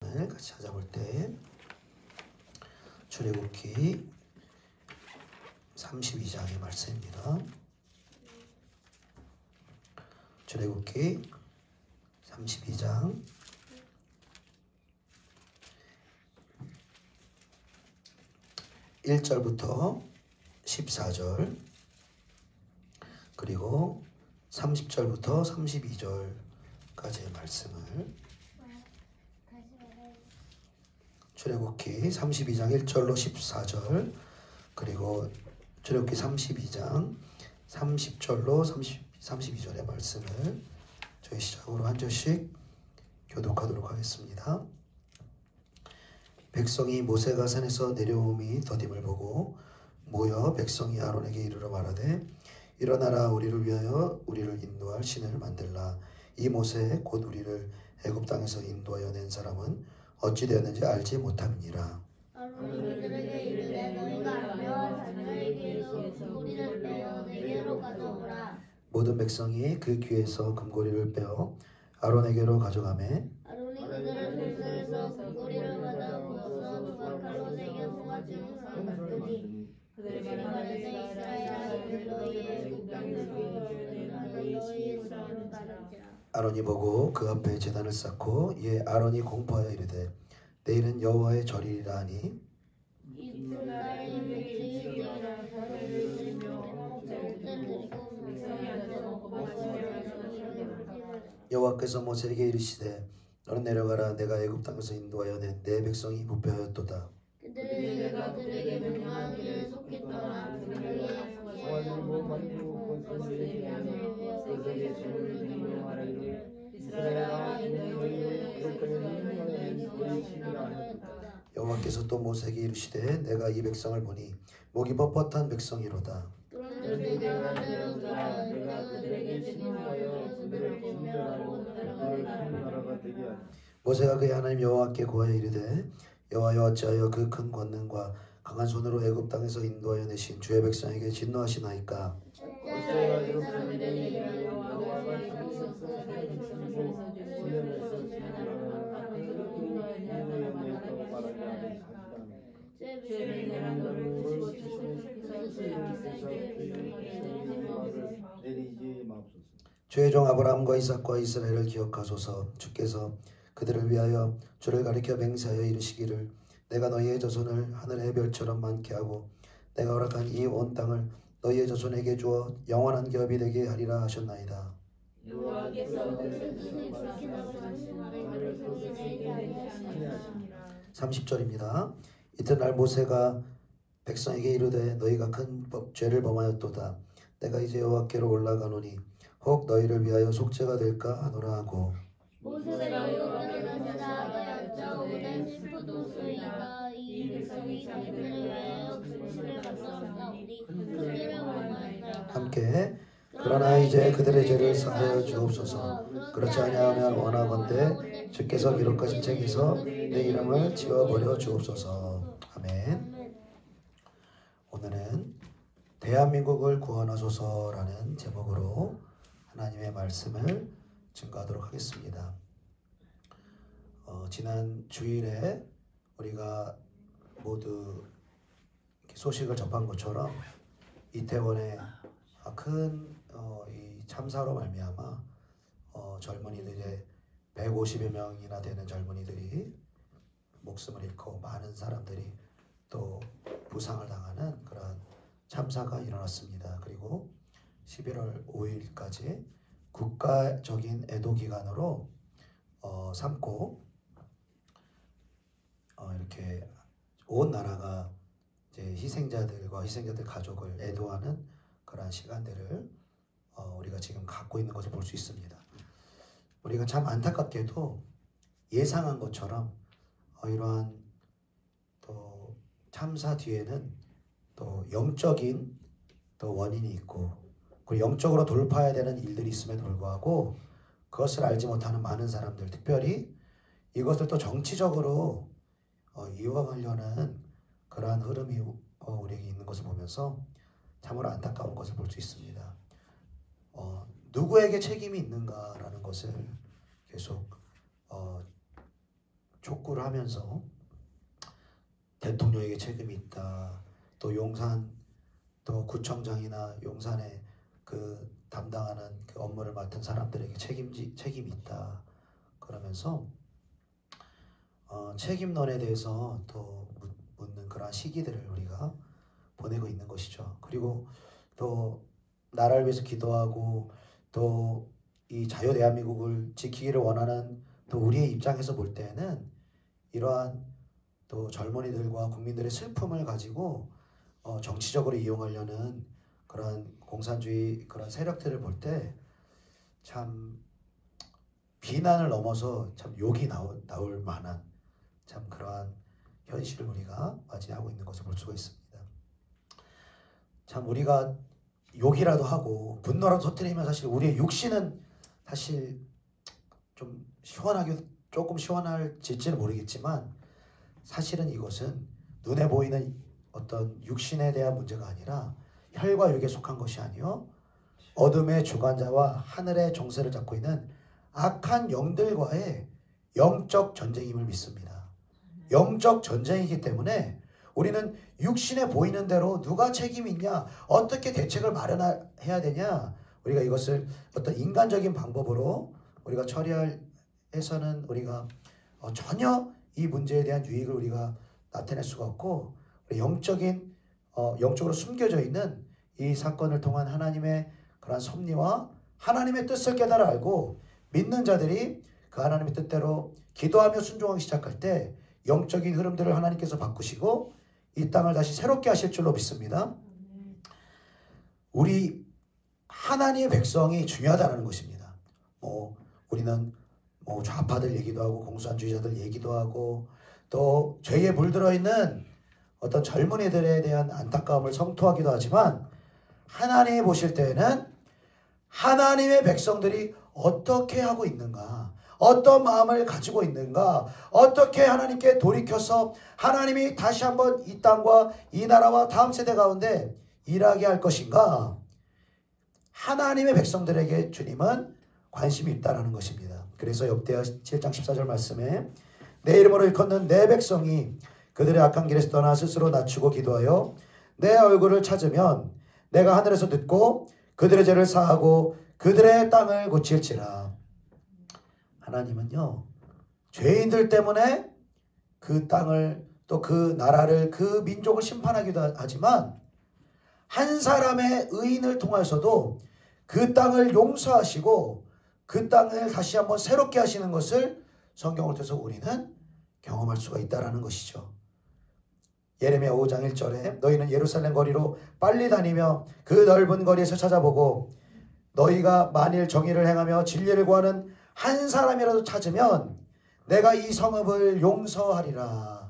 말씀을 같이 찾아볼 때 출애굽기 32장의 말씀입니다. 출애굽기 32장 1절부터 14절 그리고 30절부터 32절까지의 말씀을 출애굽기 32장 1절로 14절 그리고 출애굽기 32장 30절로 32절의 말씀을 저희 시작으로 한 절씩 교독하도록 하겠습니다. 백성이 모세가 산에서 내려옴이 더딤을 보고 모여 백성이 아론에게 이르러 말하되 일어나라 우리를 위하여 우리를 인도할 신을 만들라. 이 모세 곧 우리를 애굽 땅에서 인도하여 낸 사람은 어찌 되었는지 알지 못함이니라. 아론이 그들에게 이르되 너희가 아내와 자녀에게서 금고리를 빼어 내게로 가져오라. 모든 백성이 그 귀에서 금고리를 빼어 아론에게로 가져가매 아론이 그들을 불러내서 금고리를 받아 부어서 두각칼로 새겨 모가지로 만드니 그들에게 말하되 이스라엘 아들 너희의 애굽 땅에서 너희의 조상을 따르지라. 아론이 보고 그 앞에 제단을 쌓고 이에 아론이 공포하여 이르되 내일은 여호와의 절이라 하니 이튿날에 일찍일어나 번제를 드리며 목젖을 드리고 백성이 앉아 먹고 마시며 여호와께서 모세에게 이르시되 너는 내려가라. 내가 애굽 땅에서 인도하여 낸 내 백성이 부패하였도다. 그들이 내가 그들에게 명령한 길을 속히 떠나 그들에게 소화하고 만들고 것을 위하며 모세에게 죄를 드리며 말하기를 이스라엘아 너희를 너희 신이라 하였다. 여호와께서 또 모세에게 이르시되 내가 이 백성을 보니 목이 뻣뻣한 백성이로다. 그런데 내가 내려오더라. 내가 그들에게 진노하여 그들을 진멸하고 그들을 나라가 되게 하리. 모세가 그의 하나님 여호와께 고하여 이르되 여호와여 어찌하여 그 큰 권능과 강한 손으로 애굽 땅에서 인도하여 내신 주의 백성에게 진노하시나이까. 어찌하여 이스라엘에게 여호와가 이루셨소. 백성에서 주시면서 죄를 내란 너를 부시고 주의 종 아브라함과 이삭과 이스라엘을 기억하소서. 주께서 그들을 위하여 주를 가리켜 맹세하여 이르시기를 내가 너희의 자손을 하늘의 별처럼 많게 하고 내가 허락한 이 온 땅을 너희의 자손에게 주어 영원한 기업이 되게 하리라 하셨나이다. 여호와께서 그들을 지키다가 말씀하되 그들에게 하시니라. 30절입니다. 이튿날 모세가 백성에게 이르되 너희가 큰 죄를 범하였도다. 내가 이제 여호와께로 올라가노니 혹 너희를 위하여 속죄가 될까 하노라 하고 모세가 여호와께로 찾아가였자 오랜 심부도소이다. 이 백성이 자기들을 위하여 금실을 만들었사오니 그들을 원하나이다. 함께 그러나 이제 그들의 죄를 사하여 주옵소서. 그렇지 아니하면 원하건대 주께서 기록하신 책에서 내 이름을 지워버려 주옵소서. 아멘. 오늘은 대한민국을 구원하소서라는 제목으로 하나님의 말씀을 증거하도록 하겠습니다. 지난 주일에 우리가 모두 소식을 접한 것처럼 이태원의 큰 이 참사로 말미암아 젊은이들의 150여 명이나 되는 젊은이들이 목숨을 잃고 많은 사람들이 또 부상을 당하는 그런 참사가 일어났습니다. 그리고 11월 5일까지 국가적인 애도 기간으로 삼고 이렇게 온 나라가 이제 희생자들과 희생자들 가족을 애도하는 그러한 시간들을 우리가 지금 갖고 있는 것을 볼 수 있습니다. 우리가 참 안타깝게도 예상한 것처럼 이러한 또 참사 뒤에는 또 영적인 또 원인이 있고 그리고 영적으로 돌파해야 되는 일들이 있음에도 불구하고 그것을 알지 못하는 많은 사람들, 특별히 이것을 또 정치적으로 이용하려는 그러한 흐름이 우리에게 있는 것을 보면서 참으로 안타까운 것을 볼 수 있습니다. 누구에게 책임이 있는가라는 것을 계속 촉구를 하면서 대통령에게 책임이 있다. 또 용산 또 구청장이나 용산에 그 담당하는 그 업무를 맡은 사람들에게 책임이 있다. 그러면서 책임론에 대해서 또 묻는 그러한 시기들을 우리가 보내고 있는 것이죠. 그리고 또 나라를 위해서 기도하고 또 이 자유 대한민국을 지키기를 원하는 또 우리의 입장에서 볼 때는 이러한 또 젊은이들과 국민들의 슬픔을 가지고 정치적으로 이용하려는 그런 공산주의 그런 세력들을 볼 때 참 비난을 넘어서 참 욕이 나올 만한 참 그러한 현실을 우리가 맞이하고 있는 것을 볼 수가 있습니다. 참 우리가 욕이라도 하고 분노라도 터뜨리면 사실 우리의 육신은 사실 좀 조금 시원할지는 모르겠지만 사실은 이것은 눈에 보이는 어떤 육신에 대한 문제가 아니라 혈과 육에 속한 것이 아니요 어둠의 주관자와 하늘의 정세를 잡고 있는 악한 영들과의 영적 전쟁임을 믿습니다. 영적 전쟁이기 때문에 우리는 육신에 보이는 대로 누가 책임이 있냐, 어떻게 대책을 마련해야 되냐, 우리가 이것을 어떤 인간적인 방법으로 우리가 처리해서는 우리가 전혀 이 문제에 대한 유익을 우리가 나타낼 수가 없고 영적으로 숨겨져 있는 이 사건을 통한 하나님의 그러한 섭리와 하나님의 뜻을 깨달아 알고 믿는 자들이 그 하나님의 뜻대로 기도하며 순종하기 시작할 때 영적인 흐름들을 하나님께서 바꾸시고 이 땅을 다시 새롭게 하실 줄로 믿습니다. 우리 하나님의 백성이 중요하다는 것입니다. 우리는 좌파들 얘기도 하고 공산주의자들 얘기도 하고 또 죄에 물들어 있는 어떤 젊은이들에 대한 안타까움을 성토하기도 하지만 하나님이 보실 때에는 하나님의 백성들이 어떻게 하고 있는가, 어떤 마음을 가지고 있는가, 어떻게 하나님께 돌이켜서 하나님이 다시 한번 이 땅과 이 나라와 다음 세대 가운데 일하게 할 것인가, 하나님의 백성들에게 주님은 관심이 있다는 것입니다. 그래서 역대하 7장 14절 말씀에 내 이름으로 일컫는 내 백성이 그들의 악한 길에서 떠나 스스로 낮추고 기도하여 내 얼굴을 찾으면 내가 하늘에서 듣고 그들의 죄를 사하고 그들의 땅을 고칠지라. 하나님은요, 죄인들 때문에 그 땅을 또 그 나라를 그 민족을 심판하기도 하지만 한 사람의 의인을 통해서도 그 땅을 용서하시고 그 땅을 다시 한번 새롭게 하시는 것을 성경을 통해서 우리는 경험할 수가 있다는 것이죠. 예레미야 5장 1절에 너희는 예루살렘 거리로 빨리 다니며 그 넓은 거리에서 찾아보고 너희가 만일 정의를 행하며 진리를 구하는 한 사람이라도 찾으면 내가 이 성읍을 용서하리라.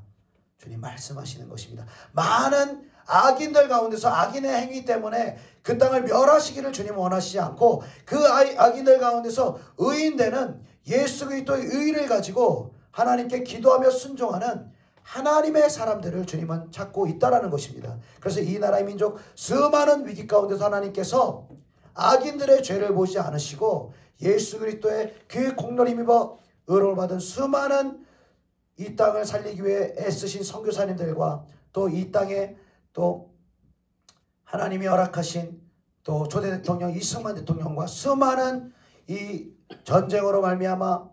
주님 말씀하시는 것입니다. 많은 악인들 가운데서 악인의 행위 때문에 그 땅을 멸하시기를 주님 원하시지 않고 그 악인들 가운데서 의인되는 예수 그리스도의 의를 가지고 하나님께 기도하며 순종하는 하나님의 사람들을 주님은 찾고 있다라는 것입니다. 그래서 이 나라의 민족 수많은 위기 가운데서 하나님께서 악인들의 죄를 보지 않으시고 예수 그리스도의 그 공로를 힘입어 의로움을 받은 수많은 이 땅을 살리기 위해 애쓰신 선교사님들과 또 이 땅에 또 하나님이 허락하신 또 초대 대통령 이승만 대통령과 수많은 이 전쟁으로 말미암아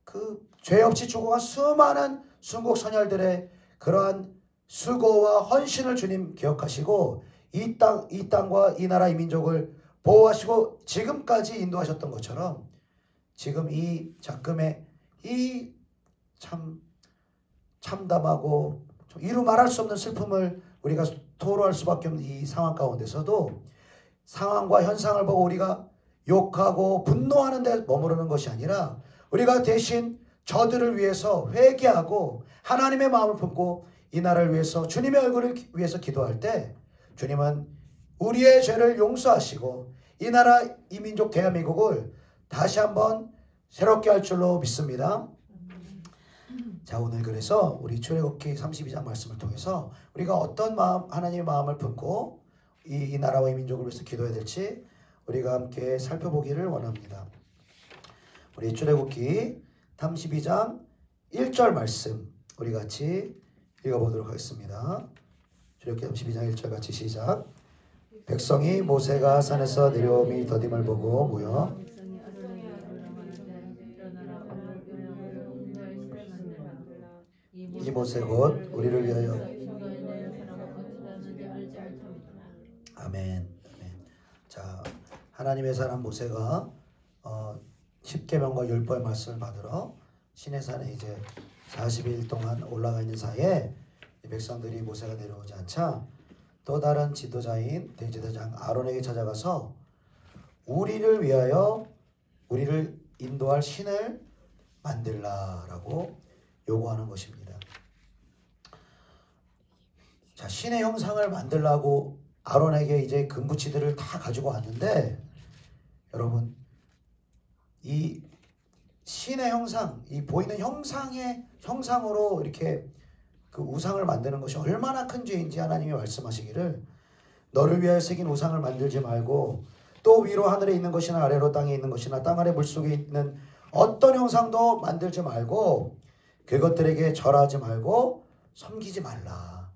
그 죄 없이 죽어간 수많은 순국 선열들의 그러한 수고와 헌신을 주님 기억하시고 이 땅과 이 나라 이 민족을 보호하시고 지금까지 인도하셨던 것처럼 지금 이 작금의 이 참담하고 이루 말할 수 없는 슬픔을 우리가 토로할 수밖에 없는 이 상황 가운데서도 상황과 현상을 보고 우리가 욕하고 분노하는 데 머무르는 것이 아니라 우리가 대신 저들을 위해서 회개하고 하나님의 마음을 품고 이 나라를 위해서 주님의 얼굴을 위해서 기도할 때 주님은 우리의 죄를 용서하시고 이 나라 이 민족 대한민국을 다시 한번 새롭게 할 줄로 믿습니다. 자, 오늘 그래서 우리 출애굽기 32장 말씀을 통해서 우리가 어떤 마음, 하나님의 마음을 품고 이 나라와 이 민족을 위해서 기도해야 될지 우리가 함께 살펴보기를 원합니다. 우리 출애굽기 32장 1절 말씀 우리 같이 읽어보도록 하겠습니다. 출애굽기 32장 1절 같이 시작. 백성이 모세가 산에서 내려옴이 더딤을 보고 모여 이 모세 곧 우리를 위하여 아멘. 아멘. 자, 하나님의 사람 모세가 10계명과 율법의 말씀을 받으러 시내산에 이제 40일 동안 올라가 있는 사이에 백성들이 모세가 내려오지 않자 또 다른 지도자인 대제사장 아론에게 찾아가서 우리를 위하여 우리를 인도할 신을 만들라라고 요구하는 것입니다. 자, 신의 형상을 만들라고 아론에게 이제 금부치들을 다 가지고 왔는데 여러분 이 신의 형상, 이 보이는 형상으로 이렇게 그 우상을 만드는 것이 얼마나 큰 죄인지 하나님이 말씀하시기를 너를 위하여 새긴 우상을 만들지 말고 또 위로 하늘에 있는 것이나 아래로 땅에 있는 것이나 땅 아래 물속에 있는 어떤 형상도 만들지 말고 그것들에게 절하지 말고 섬기지 말라.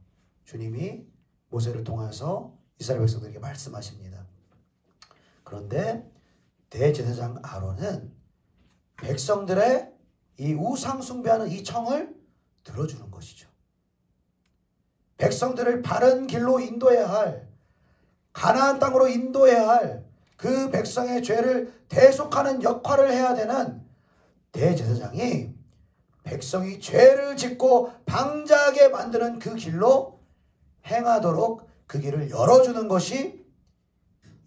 주님이 모세를 통해서 이스라엘 백성들에게 말씀하십니다. 그런데 대제사장 아론은 백성들의 이 우상 숭배하는 이 청을 들어주는 것이죠. 백성들을 바른 길로 인도해야 할, 가나안 땅으로 인도해야 할 그 백성의 죄를 대속하는 역할을 해야 되는 대제사장이 백성이 죄를 짓고 방자하게 만드는 그 길로 행하도록 그 길을 열어주는 것이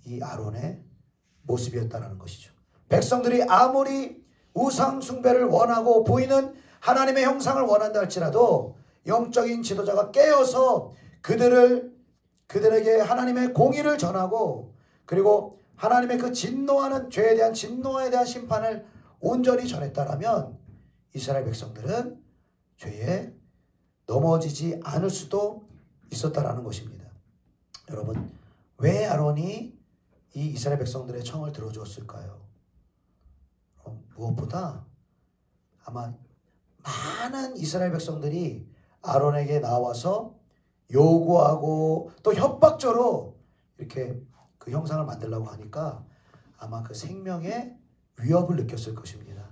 이 아론의 모습이었다는 것이죠. 백성들이 아무리 우상 숭배를 원하고 보이는 하나님의 형상을 원한다 할지라도 영적인 지도자가 깨어서 그들에게 하나님의 공의를 전하고 그리고 하나님의 그 진노하는 죄에 대한 진노에 대한 심판을 온전히 전했다라면 이스라엘 백성들은 죄에 넘어지지 않을 수도 있었다라는 것입니다. 여러분, 왜 아론이 이 이스라엘 백성들의 청을 들어주었을까요? 무엇보다 아마 많은 이스라엘 백성들이 아론에게 나와서 요구하고 또 협박적으로 이렇게 그 형상을 만들려고 하니까 아마 그 생명의 위협을 느꼈을 것입니다.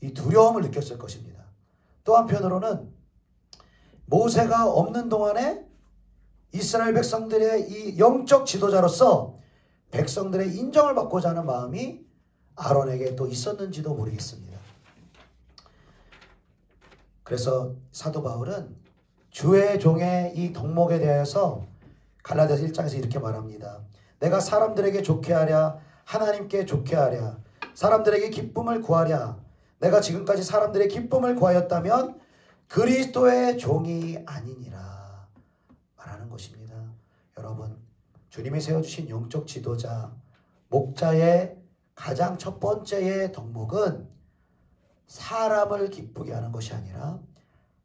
이 두려움을 느꼈을 것입니다. 또 한편으로는 모세가 없는 동안에 이스라엘 백성들의 이 영적 지도자로서 백성들의 인정을 받고자 하는 마음이 아론에게 또 있었는지도 모르겠습니다. 그래서 사도 바울은 주의 종의 이 덕목에 대해서 갈라디아서 1장에서 이렇게 말합니다. 내가 사람들에게 좋게 하랴 하나님께 좋게 하랴 사람들에게 기쁨을 구하랴 내가 지금까지 사람들의 기쁨을 구하였다면 그리스도의 종이 아니니라 말하는 것입니다. 여러분, 주님이 세워주신 영적 지도자 목자의 가장 첫 번째의 덕목은 사람을 기쁘게 하는 것이 아니라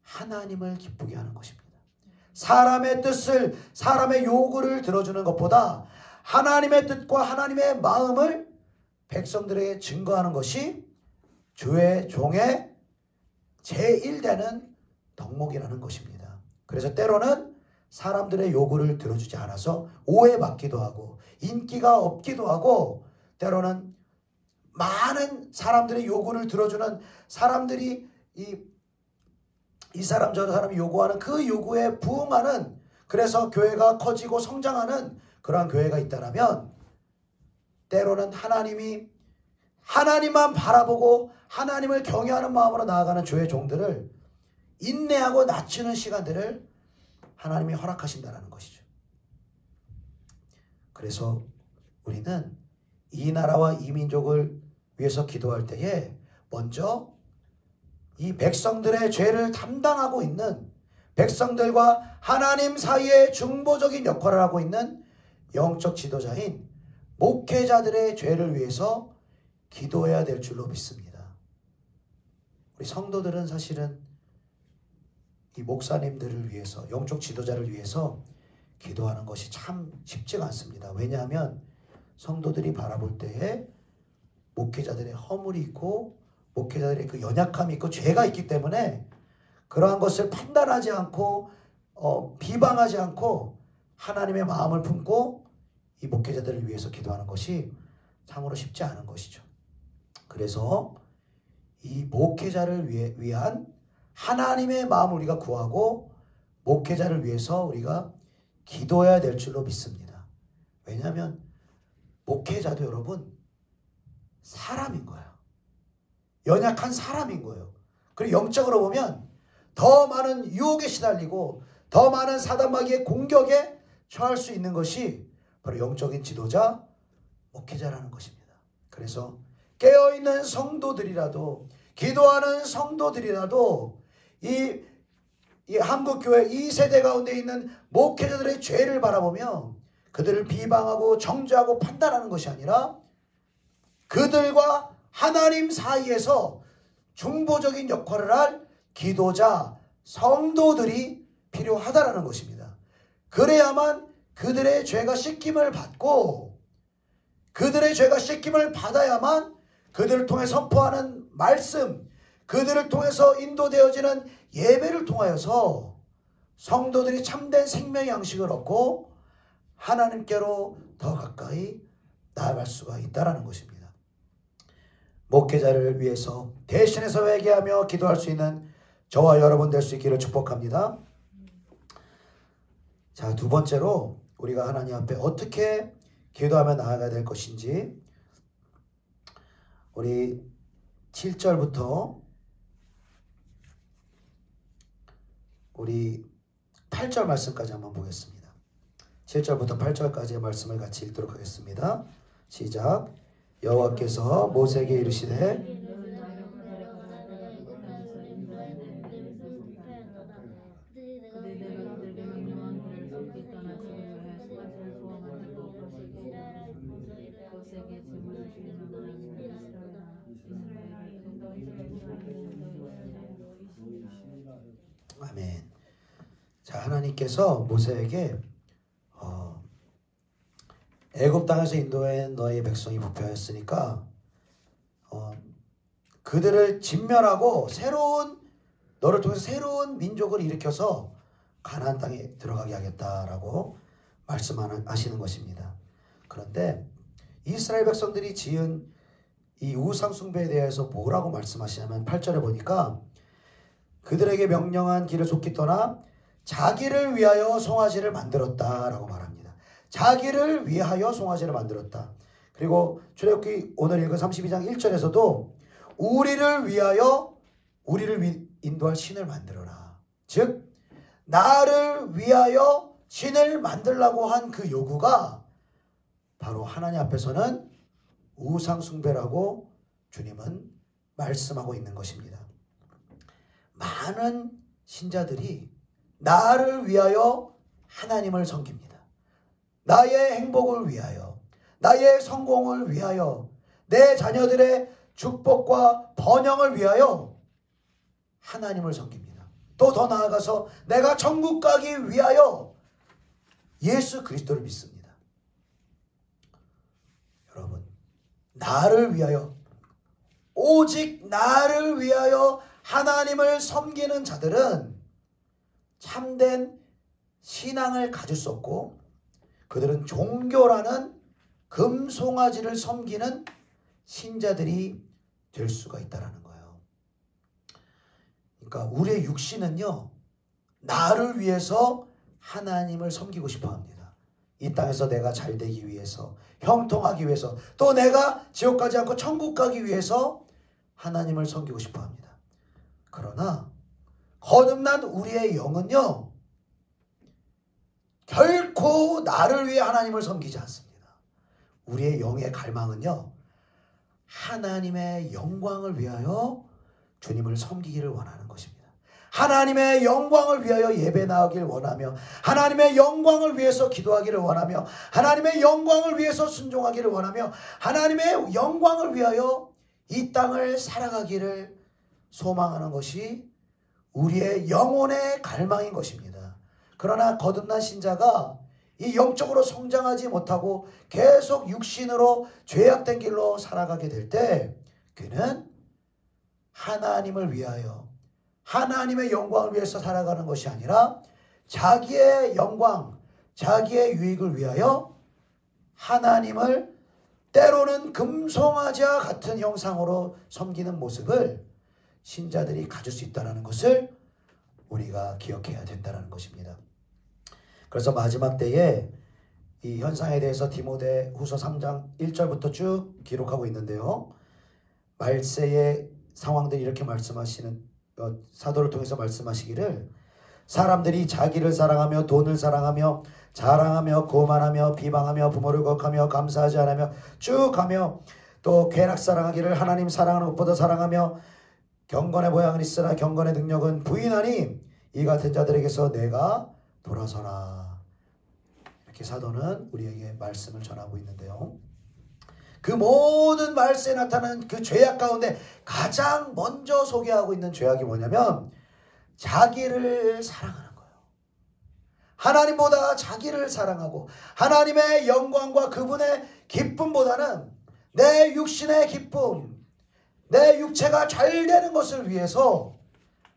하나님을 기쁘게 하는 것입니다. 사람의 뜻을, 사람의 요구를 들어주는 것보다 하나님의 뜻과 하나님의 마음을 백성들에게 증거하는 것이 주의 종의 제1되는 덕목이라는 것입니다. 그래서 때로는 사람들의 요구를 들어주지 않아서 오해받기도 하고 인기가 없기도 하고 때로는 많은 사람들의 요구를 들어주는 사람들이 이 사람 저 사람이 요구하는 그 요구에 부응하는 그래서 교회가 커지고 성장하는 그러한 교회가 있다면 때로는 하나님만 바라보고 하나님을 경외하는 마음으로 나아가는 주의 종들을 인내하고 낮추는 시간들을 하나님이 허락하신다는 것이죠. 그래서 우리는 이 나라와 이 민족을 위해서 기도할 때에 먼저 이 백성들의 죄를 담당하고 있는 백성들과 하나님 사이의 중보적인 역할을 하고 있는 영적 지도자인 목회자들의 죄를 위해서 기도해야 될 줄로 믿습니다. 우리 성도들은 사실은 이 목사님들을 위해서 영적 지도자를 위해서 기도하는 것이 참 쉽지가 않습니다. 왜냐하면 성도들이 바라볼 때에 목회자들의 허물이 있고 목회자들의 그 연약함이 있고 죄가 있기 때문에 그러한 것을 판단하지 않고 비방하지 않고 하나님의 마음을 품고 이 목회자들을 위해서 기도하는 것이 참으로 쉽지 않은 것이죠. 그래서 이 목회자를 위한 하나님의 마음을 우리가 구하고 목회자를 위해서 우리가 기도해야 될 줄로 믿습니다. 왜냐하면 목회자도 여러분 사람인 거예요. 연약한 사람인 거예요. 그리고 영적으로 보면 더 많은 유혹에 시달리고 더 많은 사단마귀의 공격에 처할 수 있는 것이 바로 영적인 지도자, 목회자라는 것입니다. 그래서 깨어있는 성도들이라도 기도하는 성도들이라도 이 한국교회 이 세대 가운데 있는 목회자들의 죄를 바라보며 그들을 비방하고 정죄하고 판단하는 것이 아니라 그들과 하나님 사이에서 중보적인 역할을 할 기도자, 성도들이 필요하다라는 것입니다. 그래야만 그들의 죄가 씻김을 받고 그들의 죄가 씻김을 받아야만 그들을 통해 선포하는 말씀, 그들을 통해서 인도되어지는 예배를 통하여서 성도들이 참된 생명의 양식을 얻고 하나님께로 더 가까이 나아갈 수가 있다는 것입니다. 목회자를 위해서 대신해서 회개하며 기도할 수 있는 저와 여러분 될 수 있기를 축복합니다. 자, 두 번째로 우리가 하나님 앞에 어떻게 기도하며 나아가야 될 것인지 우리 7절부터 우리 8절 말씀까지 한번 보겠습니다. 7절부터 8절까지의 말씀을 같이 읽도록 하겠습니다. 시작. 여호와께서 모세에게 이르시되 아멘. 자, 하나님께서 모세에게 애굽 땅에서 인도해 너희 백성이 부패하였으니까 그들을 진멸하고 너를 통해서 새로운 민족을 일으켜서 가나안 땅에 들어가게 하겠다라고 말씀하시는 것입니다. 그런데 이스라엘 백성들이 지은 이 우상 숭배에 대해서 뭐라고 말씀하시냐면 8절에 보니까 그들에게 명령한 길을 속히 떠나 자기를 위하여 송아지를 만들었다라고 말합니다. 자기를 위하여 송아지를 만들었다. 그리고 출애굽기 오늘 읽은 32장 1절에서도 우리를 위하여 우리를 인도할 신을 만들어라. 즉 나를 위하여 신을 만들라고 한 그 요구가 바로 하나님 앞에서는 우상 숭배라고 주님은 말씀하고 있는 것입니다. 많은 신자들이 나를 위하여 하나님을 섬깁니다. 나의 행복을 위하여, 나의 성공을 위하여, 내 자녀들의 축복과 번영을 위하여 하나님을 섬깁니다. 또 더 나아가서 내가 천국 가기 위하여 예수 그리스도를 믿습니다. 여러분, 나를 위하여, 오직 나를 위하여 하나님을 섬기는 자들은 참된 신앙을 가질 수 없고 그들은 종교라는 금송아지를 섬기는 신자들이 될 수가 있다는 거예요. 그러니까 우리의 육신은요, 나를 위해서 하나님을 섬기고 싶어 합니다. 이 땅에서 내가 잘 되기 위해서, 형통하기 위해서, 또 내가 지옥 가지 않고 천국 가기 위해서 하나님을 섬기고 싶어 합니다. 그러나 거듭난 우리의 영은요, 결코 나를 위해 하나님을 섬기지 않습니다. 우리의 영의 갈망은요, 하나님의 영광을 위하여 주님을 섬기기를 원하는 것입니다. 하나님의 영광을 위하여 예배 나가기를 원하며, 하나님의 영광을 위해서 기도하기를 원하며, 하나님의 영광을 위해서 순종하기를 원하며, 하나님의 영광을 위하여 이 땅을 살아가기를 소망하는 것이 우리의 영혼의 갈망인 것입니다. 그러나 거듭난 신자가 이 영적으로 성장하지 못하고 계속 육신으로 죄악된 길로 살아가게 될 때 그는 하나님을 위하여 하나님의 영광을 위해서 살아가는 것이 아니라 자기의 영광, 자기의 유익을 위하여 하나님을 때로는 금송아지와 같은 형상으로 섬기는 모습을 신자들이 가질 수 있다는 것을 우리가 기억해야 된다는 것입니다. 그래서 마지막 때에 이 현상에 대해서 디모데후서 3장 1절부터 쭉 기록하고 있는데요. 말세의 상황들이 이렇게 말씀하시는 사도를 통해서 말씀하시기를 사람들이 자기를 사랑하며 돈을 사랑하며 자랑하며 고만하며 비방하며 부모를 거역하며 감사하지 않으며 쭉 가며 또 쾌락 사랑하기를 하나님 사랑하는 것보다 사랑하며 경건의 모양은 있으나 경건의 능력은 부인하니 이 같은 자들에게서 내가 돌아서라. 이렇게 사도는 우리에게 말씀을 전하고 있는데요. 그 모든 말세에 나타나는 그 죄악 가운데 가장 먼저 소개하고 있는 죄악이 뭐냐면 자기를 사랑하는 거예요. 하나님보다 자기를 사랑하고 하나님의 영광과 그분의 기쁨보다는 내 육신의 기쁨, 내 육체가 잘 되는 것을 위해서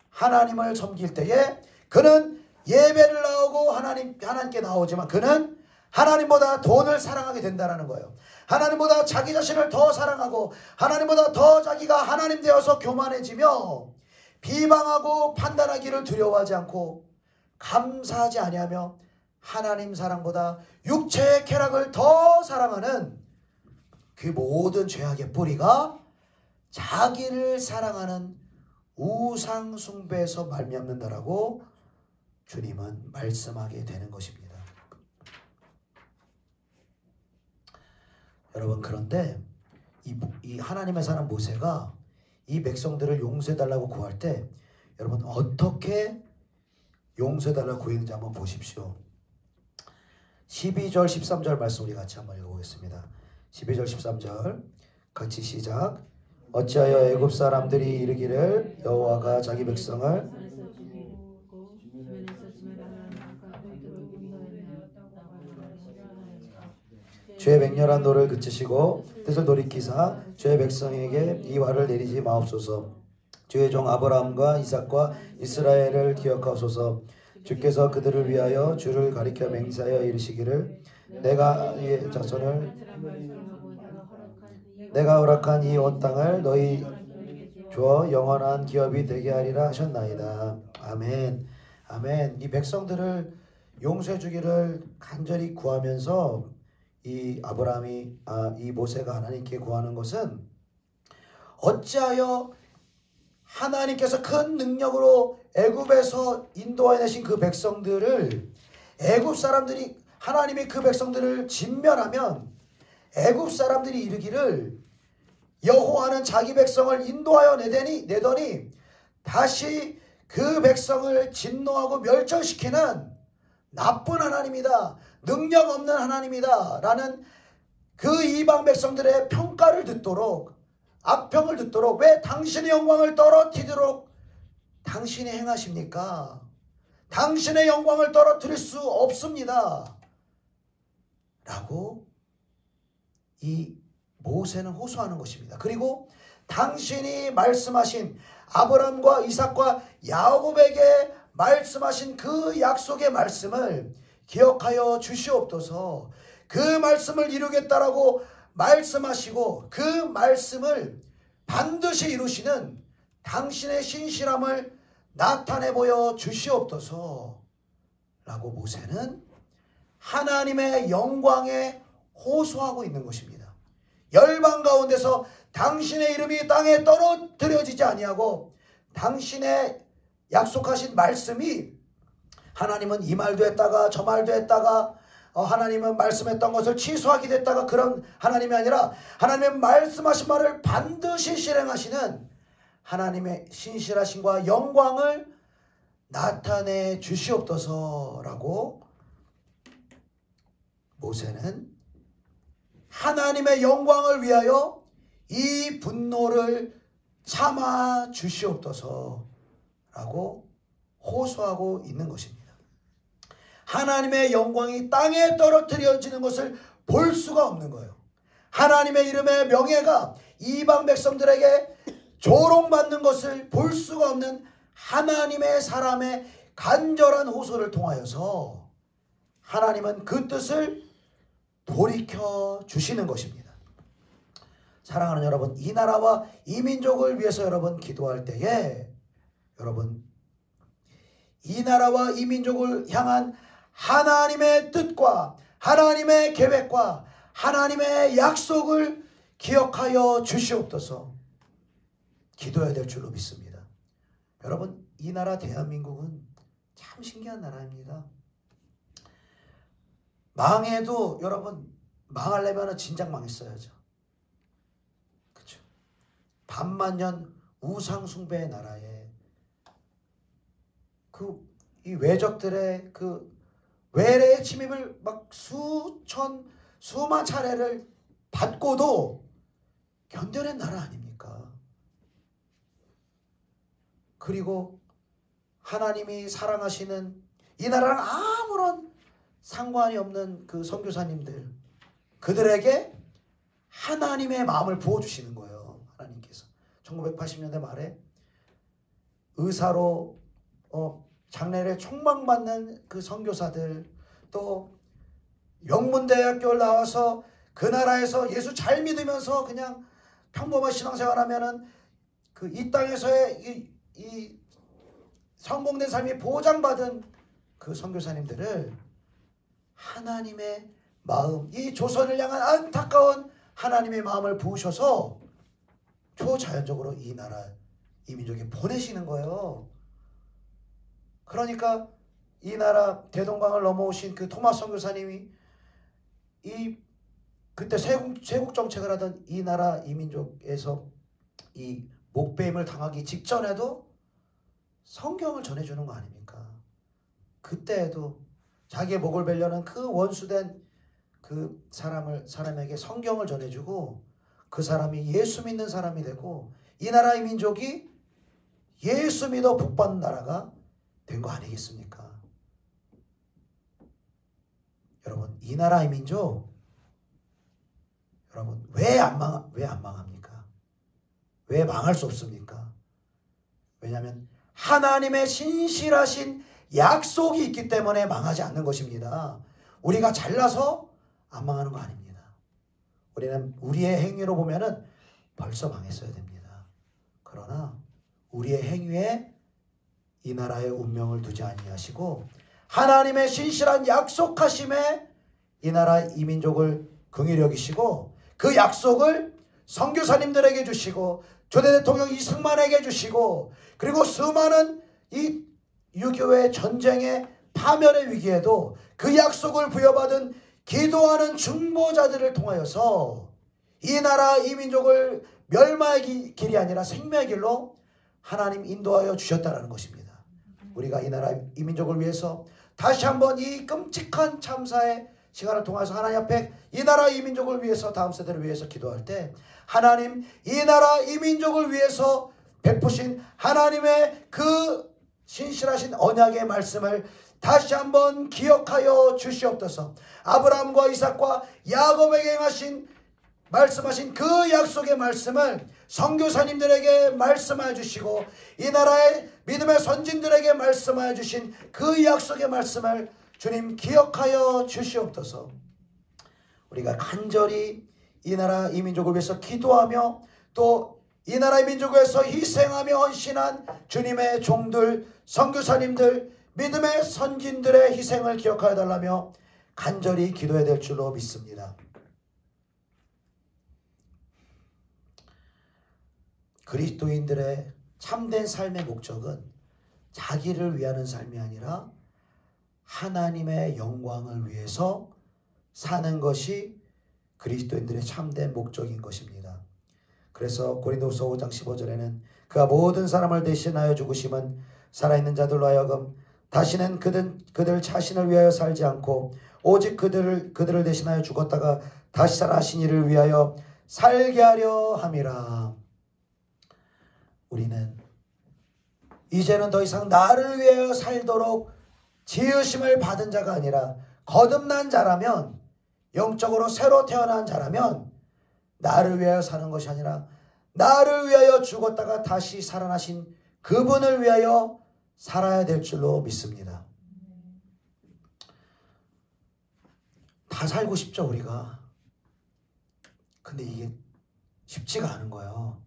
하나님을 섬길 때에 그는 예배를 나오고 하나님께 나오지만 그는 하나님보다 돈을 사랑하게 된다는 거예요. 하나님보다 자기 자신을 더 사랑하고 하나님보다 더 자기가 하나님 되어서 교만해지며 비방하고 판단하기를 두려워하지 않고 감사하지 아니하며 하나님 사랑보다 육체의 쾌락을 더 사랑하는 그 모든 죄악의 뿌리가 자기를 사랑하는 우상 숭배에서 말미암는다라고 주님은 말씀하게 되는 것입니다. 여러분, 그런데 이 하나님의 사람 모세가 이 백성들을 용서해달라고 구할 때 여러분 어떻게 용서해달라고 구했는지 한번 보십시오. 12절 13절 말씀 우리 같이 한번 읽어보겠습니다. 12절 13절 같이 시작. 어찌하여 애굽 사람들이 이르기를 여호와가 자기 백성을 죄의 맹렬한 노를 그치시고 뜻을 돌이키사 죄의 백성에게 이 화를 내리지 마옵소서. 주의 종 아브라함과 이삭과 이스라엘을 기억하소서. 주께서 그들을 위하여 주를 가리켜 맹세하여 이르시기를 내가 이 자손을 내가 허락한 이 온 땅을 너희 주어 영원한 기업이 되게 하리라 하셨나이다. 아멘. 아멘. 이 백성들을 용서해 주기를 간절히 구하면서 이 아브라함이 이 모세가 하나님께 구하는 것은 어찌하여 하나님께서 큰 능력으로 애굽에서 인도해내신 그 백성들을 애굽 사람들이 하나님이 그 백성들을 진멸하면 애굽 사람들이 이르기를 여호와는 자기 백성을 인도하여 내더니 다시 그 백성을 진노하고 멸절시키는 나쁜 하나님이다. 능력 없는 하나님이다. 라는 그 이방 백성들의 평가를 듣도록 악평을 듣도록 왜 당신의 영광을 떨어뜨리도록 당신이 행하십니까? 당신의 영광을 떨어뜨릴 수 없습니다. 라고 이 모세는 호소하는 것입니다. 그리고 당신이 말씀하신 아브라함과 이삭과 야곱에게 말씀하신 그 약속의 말씀을 기억하여 주시옵소서. 그 말씀을 이루겠다라고 말씀하시고 그 말씀을 반드시 이루시는 당신의 신실함을 나타내 보여 주시옵소서 라고 모세는 하나님의 영광에 호소하고 있는 것입니다. 열방 가운데서 당신의 이름이 땅에 떨어뜨려지지 아니하고 당신의 약속하신 말씀이 하나님은 이 말도 했다가 저 말도 했다가 하나님은 말씀했던 것을 취소하게 됐다가 그런 하나님이 아니라 하나님의 말씀하신 말을 반드시 실행하시는 하나님의 신실하심과 영광을 나타내 주시옵소서라고 모세는 하나님의 영광을 위하여 이 분노를 참아 주시옵소서라고 호소하고 있는 것입니다. 하나님의 영광이 땅에 떨어뜨려지는 것을 볼 수가 없는 거예요. 하나님의 이름의 명예가 이방 백성들에게 조롱받는 것을 볼 수가 없는 하나님의 사람의 간절한 호소를 통하여서 하나님은 그 뜻을 돌이켜 주시는 것입니다. 사랑하는 여러분, 이 나라와 이 민족을 위해서 여러분 기도할 때에 여러분 이 나라와 이 민족을 향한 하나님의 뜻과 하나님의 계획과 하나님의 약속을 기억하여 주시옵소서 기도해야 될 줄로 믿습니다. 여러분, 이 나라 대한민국은 참 신기한 나라입니다. 망해도 여러분 망하려면 진작 망했어야죠. 그렇죠? 반만년 우상숭배의 나라에 이 외적들의 외래의 침입을 막 수만 차례를 받고도 견뎌낸 나라 아닙니까? 그리고 하나님이 사랑하시는 이 나라랑 아무런 상관이 없는 그 선교사님들, 그들에게 하나님의 마음을 부어주시는 거예요. 하나님께서 1980년대 말에 의사로 장례를 총망받는 그 선교사들, 또 명문대학교를 나와서 그 나라에서 예수 잘 믿으면서 그냥 평범한 신앙생활하면은 이 땅에서의 이 성공된 삶이 보장받은 그 선교사님들을 하나님의 마음, 이 조선을 향한 안타까운 하나님의 마음을 부으셔서 초자연적으로 이 나라, 이 민족에 보내시는 거예요. 그러니까 이 나라 대동강을 넘어오신 그 토마스 선교사님이 그때 쇄국 정책을 하던 이 나라 이 민족에서 이 목배임을 당하기 직전에도 성경을 전해주는 거 아닙니까? 그때에도 자기의 목을 베려는 그 원수된 그 사람에게 성경을 전해주고 그 사람이 예수 믿는 사람이 되고 이 나라 이 민족이 예수 믿어 복받는 나라가 된 거 아니겠습니까? 여러분, 이 나라 이 민족 여러분 왜 안 망합니까? 왜 망할 수 없습니까? 왜냐하면 하나님의 신실하신 약속이 있기 때문에 망하지 않는 것입니다. 우리가 잘나서 안 망하는 거 아닙니다. 우리는 우리의 행위로 보면은 벌써 망했어야 됩니다. 그러나 우리의 행위에 이 나라의 운명을 두지 아니하시고 하나님의 신실한 약속하심에 이 나라 이 민족을 긍휼히 여기시고 그 약속을 선교사님들에게 주시고 초대 대통령 이승만에게 주시고 그리고 수많은 이 6.25의 전쟁의 파멸의 위기에도 그 약속을 부여받은 기도하는 중보자들을 통하여서 이 나라 이 민족을 멸망의 길이 아니라 생명의 길로 하나님 인도하여 주셨다는 것입니다. 우리가 이 나라 이 민족을 위해서 다시 한번 이 끔찍한 참사의 시간을 통해서 하나님 앞에 이 나라 이 민족을 위해서 다음 세대를 위해서 기도할 때 하나님 이 나라 이 민족을 위해서 베푸신 하나님의 그 신실하신 언약의 말씀을 다시 한번 기억하여 주시옵소서. 아브라함과 이삭과 야곱에게 행하신 말씀하신 그 약속의 말씀을 선교사님들에게 말씀하여 주시고 이 나라의 믿음의 선진들에게 말씀하여 주신 그 약속의 말씀을 주님 기억하여 주시옵소서. 우리가 간절히 이 나라 이 민족을 위해서 기도하며 또 이 나라의 민족을 위해서 희생하며 헌신한 주님의 종들, 선교사님들, 믿음의 선진들의 희생을 기억하여 달라며 간절히 기도해야 될 줄로 믿습니다. 그리스도인들의 참된 삶의 목적은 자기를 위하는 삶이 아니라 하나님의 영광을 위해서 사는 것이 그리스도인들의 참된 목적인 것입니다. 그래서 고린도후서 5장 15절에는 그가 모든 사람을 대신하여 죽으심은 살아있는 자들로 하여금 다시는 그들 자신을 위하여 살지 않고 오직 그들을 대신하여 죽었다가 다시 살아나신 이를 위하여 살게 하려 함이라. 우리는 이제는 더 이상 나를 위하여 살도록 지으심을 받은 자가 아니라 거듭난 자라면, 영적으로 새로 태어난 자라면 나를 위하여 사는 것이 아니라 나를 위하여 죽었다가 다시 살아나신 그분을 위하여 살아야 될 줄로 믿습니다. 다 살고 싶죠, 우리가. 근데 이게 쉽지가 않은 거예요.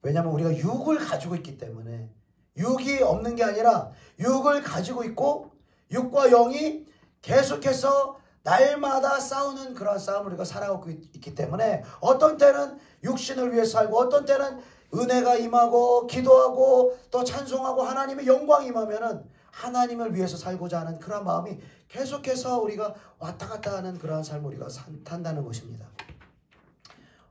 왜냐하면 우리가 육을 가지고 있기 때문에. 육이 없는 게 아니라 육을 가지고 있고 육과 영이 계속해서 날마다 싸우는 그런 싸움을 우리가 살아가고 있기 때문에 어떤 때는 육신을 위해 살고 어떤 때는 은혜가 임하고 기도하고 또 찬송하고 하나님의 영광이 임하면은 하나님을 위해서 살고자 하는 그런 마음이 계속해서 우리가 왔다 갔다 하는 그러한 삶을 우리가 산다는 것입니다.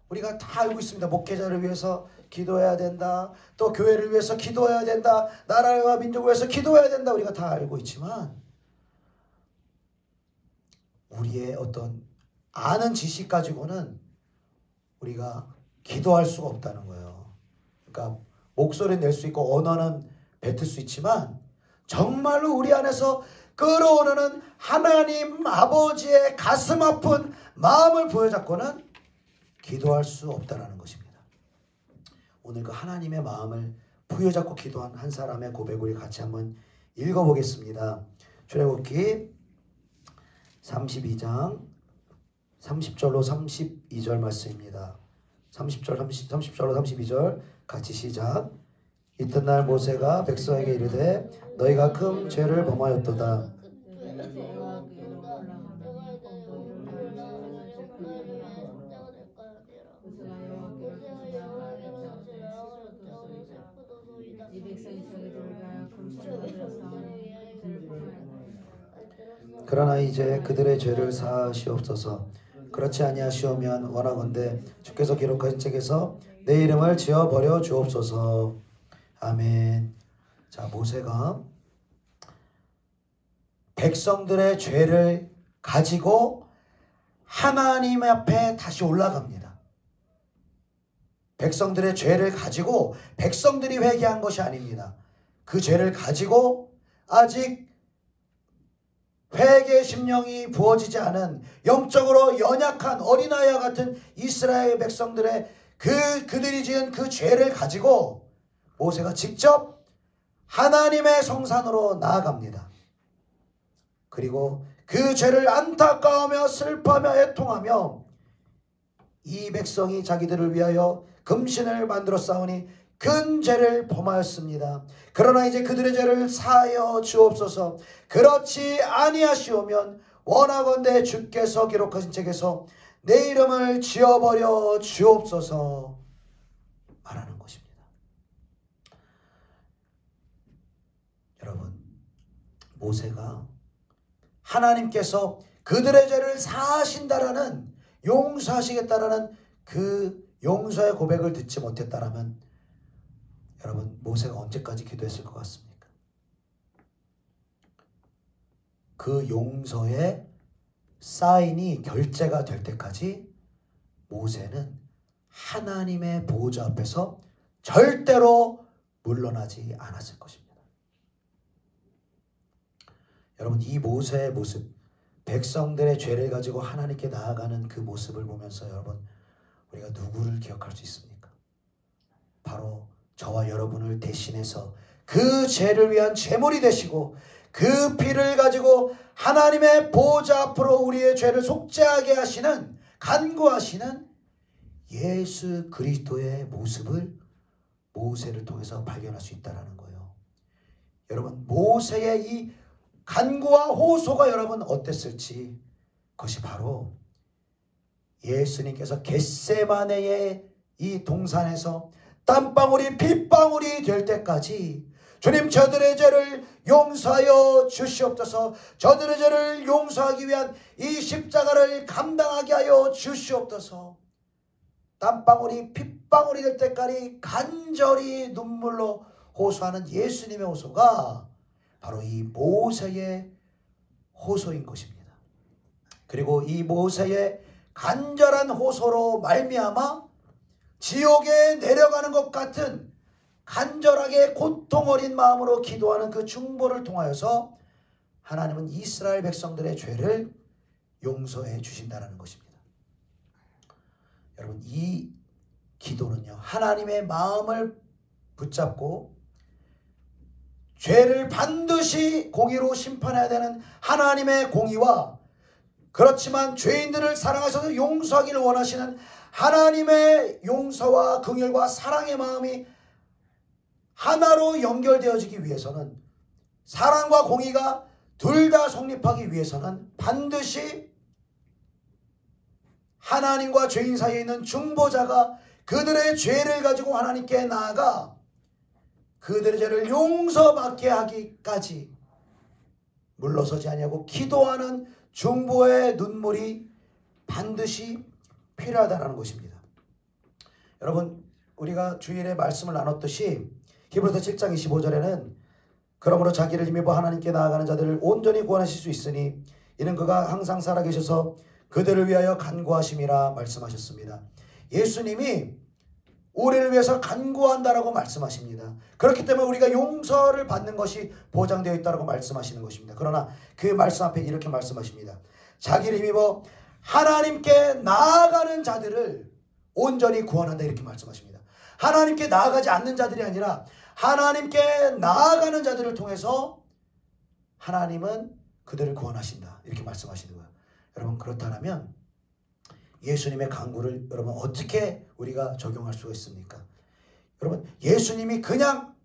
우리가 다 알고 있습니다. 목회자를 위해서 기도해야 된다. 또 교회를 위해서 기도해야 된다. 나라와 민족을 위해서 기도해야 된다. 우리가 다 알고 있지만 우리의 어떤 아는 지식 가지고는 우리가 기도할 수가 없다는 거예요. 그러니까 목소리는 낼 수 있고 언어는 뱉을 수 있지만 정말로 우리 안에서 끌어오르는 하나님 아버지의 가슴 아픈 마음을 부여잡고는 기도할 수 없다는 것입니다. 오늘 그 하나님의 마음을 부여잡고 기도한 한 사람의 고백을 우리 같이 한번 읽어보겠습니다. 출애굽기 32장 30절로 32절 말씀입니다. 30절로 32절 같이 시작. 이튿날 모세가 백성에게 이르되 너희가 큰 죄를 범하였도다. 그러나 이제 그들의 죄를 사하시옵소서. 그렇지 아니하시오면 원하건대 주께서 기록하신 책에서 내 이름을 지어버려 주옵소서. 아멘. 자, 모세가 백성들의 죄를 가지고 하나님 앞에 다시 올라갑니다. 백성들의 죄를 가지고 백성들이 회개한 것이 아닙니다. 그 죄를 가지고 아직 회개의 심령이 부어지지 않은 영적으로 연약한 어린아이와 같은 이스라엘 백성들의 그들이 지은 그 죄를 가지고 모세가 직접 하나님의 성산으로 나아갑니다. 그리고 그 죄를 안타까워하며 슬퍼하며 애통하며 이 백성이 자기들을 위하여 금신을 만들어 싸우니 큰 죄를 범하였습니다. 그러나 이제 그들의 죄를 사하여 주옵소서. 그렇지 아니하시오면 원하건대 주께서 기록하신 책에서 내 이름을 지어버려 주옵소서 말하는 것입니다. 여러분, 모세가 하나님께서 그들의 죄를 사하신다라는 용서하시겠다라는 그 용서의 고백을 듣지 못했다라면 여러분, 모세가 언제까지 기도했을 것 같습니까? 그 용서의 사인이 결제가 될 때까지 모세는 하나님의 보호자 앞에서 절대로 물러나지 않았을 것입니다. 여러분, 이 모세의 모습, 백성들의 죄를 가지고 하나님께 나아가는 그 모습을 보면서 여러분, 우리가 누구를 기억할 수 있습니까? 바로 저와 여러분을 대신해서 그 죄를 위한 제물이 되시고 그 피를 가지고 하나님의 보호자 앞으로 우리의 죄를 속죄하게 하시는, 간구하시는 예수 그리스도의 모습을 모세를 통해서 발견할 수 있다는 거예요. 여러분, 모세의 이 간구와 호소가 여러분 어땠을지, 그것이 바로 예수님께서 겟세마네의 이 동산에서 땀방울이 핏방울이 될 때까지 주님, 저들의 죄를 용서하여 주시옵소서. 저들의 죄를 용서하기 위한 이 십자가를 감당하게 하여 주시옵소서. 땀방울이 핏방울이 될 때까지 간절히 눈물로 호소하는 예수님의 호소가 바로 이 모세의 호소인 것입니다. 그리고 이 모세의 간절한 호소로 말미암아 지옥에 내려가는 것 같은 간절하게 고통 어린 마음으로 기도하는 그 중보를 통하여서 하나님은 이스라엘 백성들의 죄를 용서해 주신다는 것입니다. 여러분, 이 기도는요, 하나님의 마음을 붙잡고 죄를 반드시 공의로 심판해야 되는 하나님의 공의와, 그렇지만 죄인들을 사랑하셔서 용서하기를 원하시는 하나님의 용서와 긍휼과 사랑의 마음이 하나로 연결되어지기 위해서는, 사랑과 공의가 둘 다 성립하기 위해서는 반드시 하나님과 죄인 사이에 있는 중보자가 그들의 죄를 가지고 하나님께 나아가 그들의 죄를 용서받게 하기까지 물러서지 아니하고 기도하는 중보의 눈물이 반드시 필요하다는 것입니다. 여러분, 우리가 주일에 말씀을 나눴듯이 히브리서 7장 25절에는 그러므로 자기를 힘입어 하나님께 나아가는 자들을 온전히 구원하실 수 있으니 이는 그가 항상 살아계셔서 그들을 위하여 간구하심이라 말씀하셨습니다. 예수님이 우리를 위해서 간구한다라고 말씀하십니다. 그렇기 때문에 우리가 용서를 받는 것이 보장되어 있다고 말씀하시는 것입니다. 그러나 그 말씀 앞에 이렇게 말씀하십니다. 자기를 힘입어 하나님께 나아가는 자들을 온전히 구원한다, 이렇게 말씀하십니다. 하나님께 나아가지 않는 자들이 아니라 하나님께 나아가는 자들을 통해서 하나님은 그들을 구원하신다, 이렇게 말씀하시는 거예요. 여러분, 그렇다면 예수님의 간구를 여러분 어떻게 우리가 적용할 수가 있습니까? 여러분, 예수님이 그냥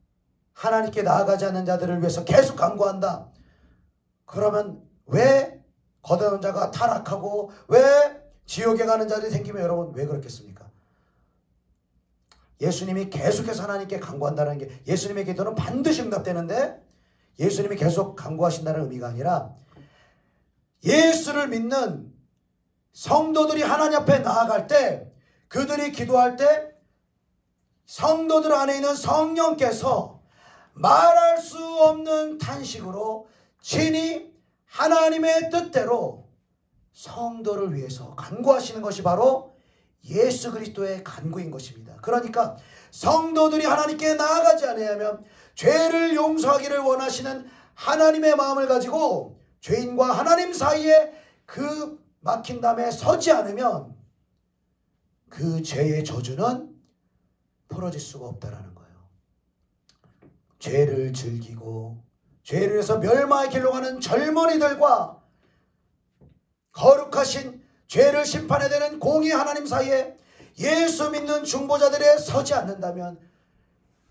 하나님께 나아가지 않는 자들을 위해서 계속 간구한다, 그러면 왜 거듭난 자가 타락하고 왜 지옥에 가는 자들이 생기면 여러분 왜 그렇겠습니까? 예수님이 계속해서 하나님께 간구한다는 게, 예수님의 기도는 반드시 응답되는데 예수님이 계속 간구하신다는 의미가 아니라, 예수를 믿는 성도들이 하나님 앞에 나아갈 때, 그들이 기도할 때 성도들 안에 있는 성령께서 말할 수 없는 탄식으로 친히 하나님의 뜻대로 성도를 위해서 간구하시는 것이 바로 예수 그리스도의 간구인 것입니다. 그러니까 성도들이 하나님께 나아가지 아니하면 죄를 용서하기를 원하시는 하나님의 마음을 가지고 죄인과 하나님 사이에 그 막힌 담에 서지 않으면 그 죄의 저주는 풀어질 수가 없다라는 거예요. 죄를 즐기고 죄를 해서 멸망의 길로 가는 젊은이들과 거룩하신 죄를 심판해야 되는 공의 하나님 사이에 예수 믿는 중보자들이 서지 않는다면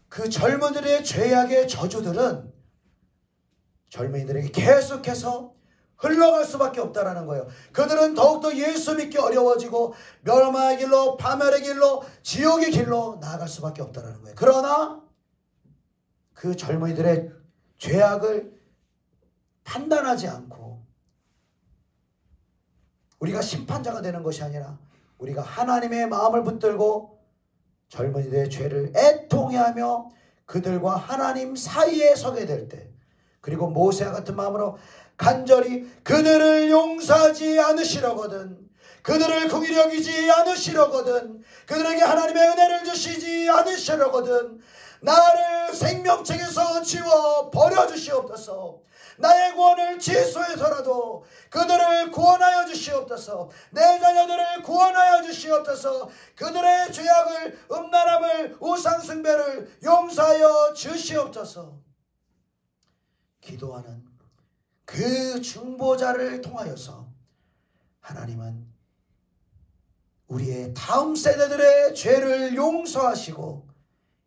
그 젊은이들의 죄악의 저주들은 젊은이들에게 계속해서 흘러갈 수밖에 없다라는 거예요. 그들은 더욱더 예수 믿기 어려워지고 멸망의 길로, 파멸의 길로, 지옥의 길로 나아갈 수밖에 없다라는 거예요. 그러나 그 젊은이들의 죄악을 판단하지 않고 우리가 심판자가 되는 것이 아니라 우리가 하나님의 마음을 붙들고 젊은이들의 죄를 애통해하며 그들과 하나님 사이에 서게 될 때, 그리고 모세와 같은 마음으로 간절히 그들을 용서하지 않으시려거든, 그들을 긍휼히 여기지 않으시려거든, 그들에게 하나님의 은혜를 주시지 않으시려거든 나를 생명책에서 지워 버려주시옵소서. 나의 구원을 취소해서라도 그들을 구원하여 주시옵소서. 내 자녀들을 구원하여 주시옵소서. 그들의 죄악을, 음란함을, 우상숭배를 용서하여 주시옵소서. 기도하는 그 중보자를 통하여서 하나님은 우리의 다음 세대들의 죄를 용서하시고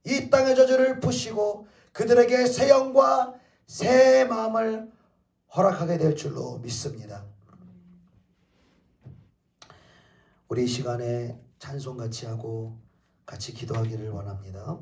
이 땅의 저주를 푸시고 그들에게 새 영과 새 마음을 허락하게 될 줄로 믿습니다. 우리 이 시간에 찬송 같이 하고 같이 기도하기를 원합니다.